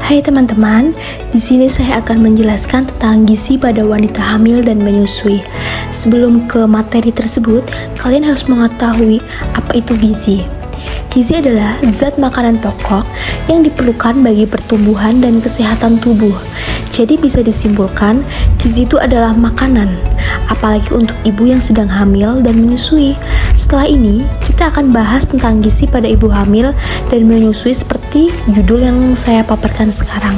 Hai teman-teman, di sini saya akan menjelaskan tentang gizi pada wanita hamil dan menyusui. Sebelum ke materi tersebut, kalian harus mengetahui apa itu gizi. Gizi adalah zat makanan pokok yang diperlukan bagi pertumbuhan dan kesehatan tubuh. Jadi bisa disimpulkan, gizi itu adalah makanan, apalagi untuk ibu yang sedang hamil dan menyusui. Setelah ini, kita akan bahas tentang gizi pada ibu hamil dan menyusui seperti judul yang saya paparkan sekarang.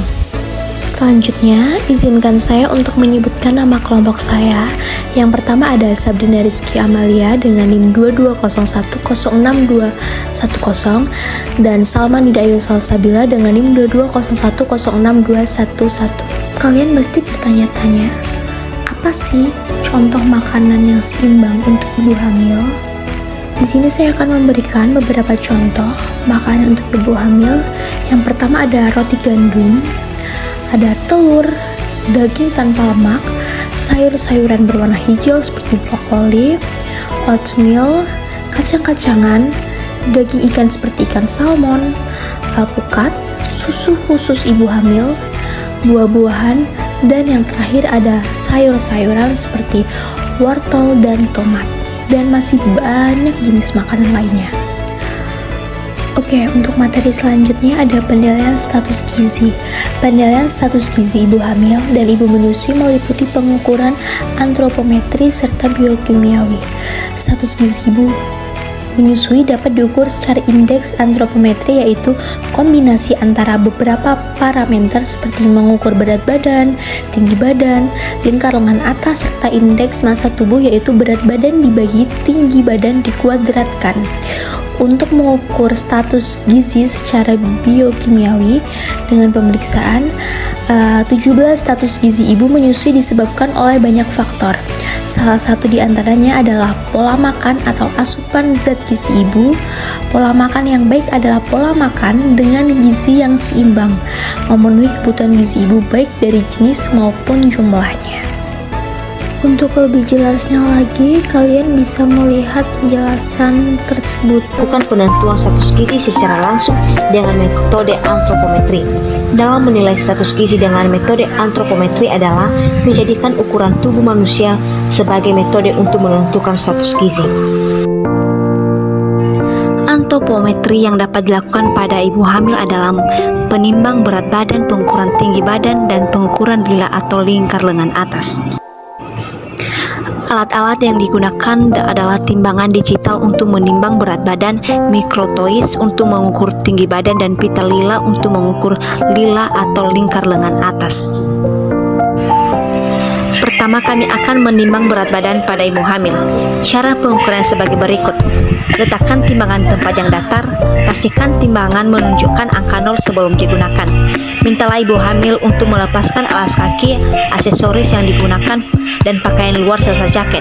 Selanjutnya, izinkan saya untuk menyebutkan nama kelompok saya. Yang pertama ada Sabrina Rizky Amalia dengan NIM 2201062210 dan Salman Nida Ayu Salsabila dengan NIM 2201062211. Kalian pasti bertanya-tanya, apa sih contoh makanan yang seimbang untuk ibu hamil? Di sini saya akan memberikan beberapa contoh makanan untuk ibu hamil. Yang pertama ada roti gandum, ada telur, daging tanpa lemak, sayur-sayuran berwarna hijau seperti brokoli, oatmeal, kacang-kacangan, daging ikan seperti ikan salmon, alpukat, susu khusus ibu hamil, buah-buahan, dan yang terakhir ada sayur-sayuran seperti wortel dan tomat, dan masih banyak jenis makanan lainnya. Oke, untuk materi selanjutnya ada penilaian status gizi. Penilaian status gizi ibu hamil dan ibu menyusui meliputi pengukuran antropometri serta biokimiawi. Status gizi ibu menyusui dapat diukur secara indeks antropometri, yaitu kombinasi antara beberapa parameter seperti mengukur berat badan, tinggi badan, lingkar lengan atas, serta indeks massa tubuh yaitu berat badan dibagi tinggi badan dikuadratkan. Untuk mengukur status gizi secara biokimiawi dengan pemeriksaan 17 status gizi ibu menyusui disebabkan oleh banyak faktor. Salah satu di antaranya adalah pola makan atau asupan zat gizi ibu. Pola makan yang baik adalah pola makan dengan gizi yang seimbang, memenuhi kebutuhan gizi ibu baik dari jenis maupun jumlahnya. Untuk lebih jelasnya lagi, kalian bisa melihat penjelasan tersebut. Bukan penentuan status gizi secara langsung dengan metode antropometri. Dalam menilai status gizi dengan metode antropometri adalah menjadikan ukuran tubuh manusia sebagai metode untuk menentukan status gizi. Antropometri yang dapat dilakukan pada ibu hamil adalah penimbang berat badan, pengukuran tinggi badan, dan pengukuran lila atau lingkar lengan atas. Alat-alat yang digunakan adalah timbangan digital untuk menimbang berat badan, mikrotois untuk mengukur tinggi badan, dan pita lila untuk mengukur lila atau lingkar lengan atas. Pertama, kami akan menimbang berat badan pada ibu hamil. Cara pengukuran sebagai berikut. Letakkan timbangan tempat yang datar. Pastikan timbangan menunjukkan angka 0 sebelum digunakan. Mintalah ibu hamil untuk melepaskan alas kaki, aksesoris yang digunakan, dan pakaian luar serta jaket.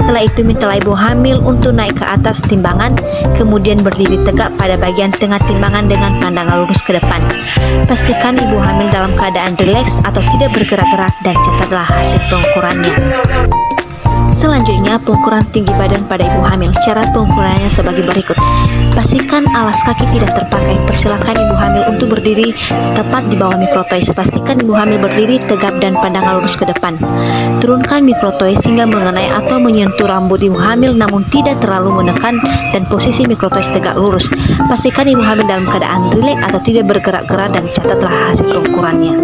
Setelah itu, mintalah ibu hamil untuk naik ke atas timbangan, kemudian berdiri tegak pada bagian tengah timbangan dengan pandangan lurus ke depan. Pastikan ibu hamil dalam keadaan rileks atau tidak bergerak-gerak dan catatlah hasil pengukurannya. Selanjutnya, pengukuran tinggi badan pada ibu hamil. Cara pengukurannya sebagai berikut. Pastikan alas kaki tidak terpakai. Persilakan ibu hamil untuk berdiri tepat di bawah mikrotois. Pastikan ibu hamil berdiri tegap dan pandangan lurus ke depan. Turunkan mikrotois hingga mengenai atau menyentuh rambut ibu hamil namun tidak terlalu menekan, dan posisi mikrotois tegak lurus. Pastikan ibu hamil dalam keadaan rileks atau tidak bergerak-gerak dan catatlah hasil pengukurannya.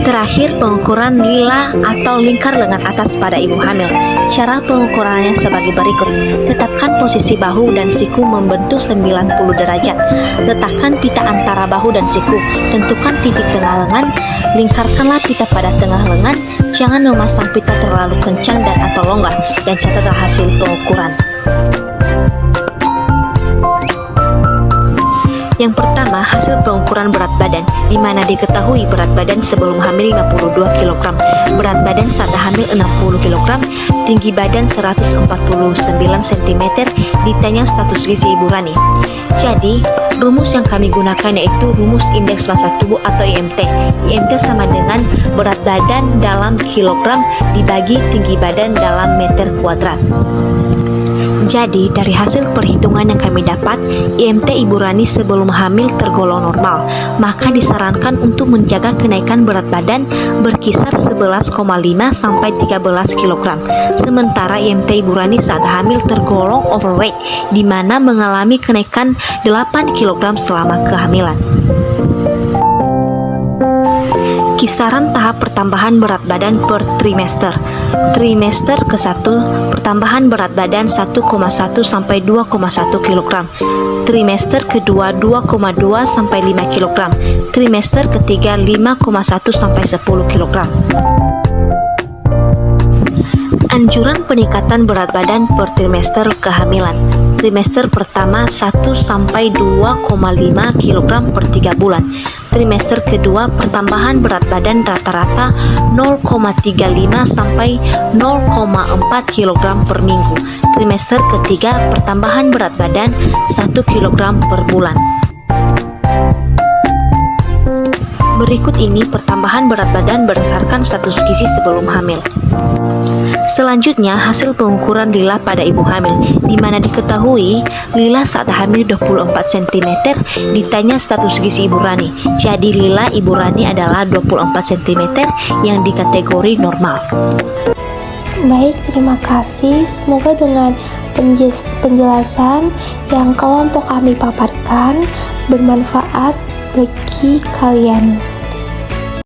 Terakhir, pengukuran lila atau lingkar lengan atas pada ibu hamil. Cara pengukurannya sebagai berikut. Tetapkan posisi bahu dan siku membentuk 90 derajat. Letakkan pita antara bahu dan siku. Tentukan titik tengah lengan. Lingkarkanlah pita pada tengah lengan. Jangan memasang pita terlalu kencang dan atau longgar, dan catatlah hasil pengukuran. Yang pertama, hasil pengukuran berat badan, di mana diketahui berat badan sebelum hamil 52 kg, berat badan saat hamil 60 kg, tinggi badan 149 cm, ditanya status gizi ibu Rani. Jadi, rumus yang kami gunakan yaitu rumus indeks massa tubuh atau IMT. IMT sama dengan berat badan dalam kilogram dibagi tinggi badan dalam meter kuadrat. Jadi, dari hasil perhitungan yang kami dapat, IMT Ibu Rani sebelum hamil tergolong normal, maka disarankan untuk menjaga kenaikan berat badan berkisar 11,5 sampai 13 kg. Sementara IMT Ibu Rani saat hamil tergolong overweight, di mana mengalami kenaikan 8 kg selama kehamilan. Kisaran tahap pertambahan berat badan per trimester. Trimester ke-1, pertambahan berat badan 1,1 sampai 2,1 kg. Trimester kedua 2,2 sampai 5 kg. Trimester ketiga 5,1 sampai 10 kg. Anjuran peningkatan berat badan per trimester kehamilan. Trimester pertama 1 sampai 2,5 kg per 3 bulan. Trimester kedua pertambahan berat badan rata-rata 0,35 sampai 0,4 kg per minggu. Trimester ketiga pertambahan berat badan 1 kg per bulan. Berikut ini pertambahan berat badan berdasarkan status gizi sebelum hamil. Selanjutnya, hasil pengukuran Lila pada ibu hamil, di mana diketahui Lila saat hamil 24 cm ditanya status gizi Ibu Rani. Jadi Lila Ibu Rani adalah 24 cm yang dikategori normal. Baik, terima kasih. Semoga dengan penjelasan yang kelompok kami paparkan bermanfaat bagi kalian.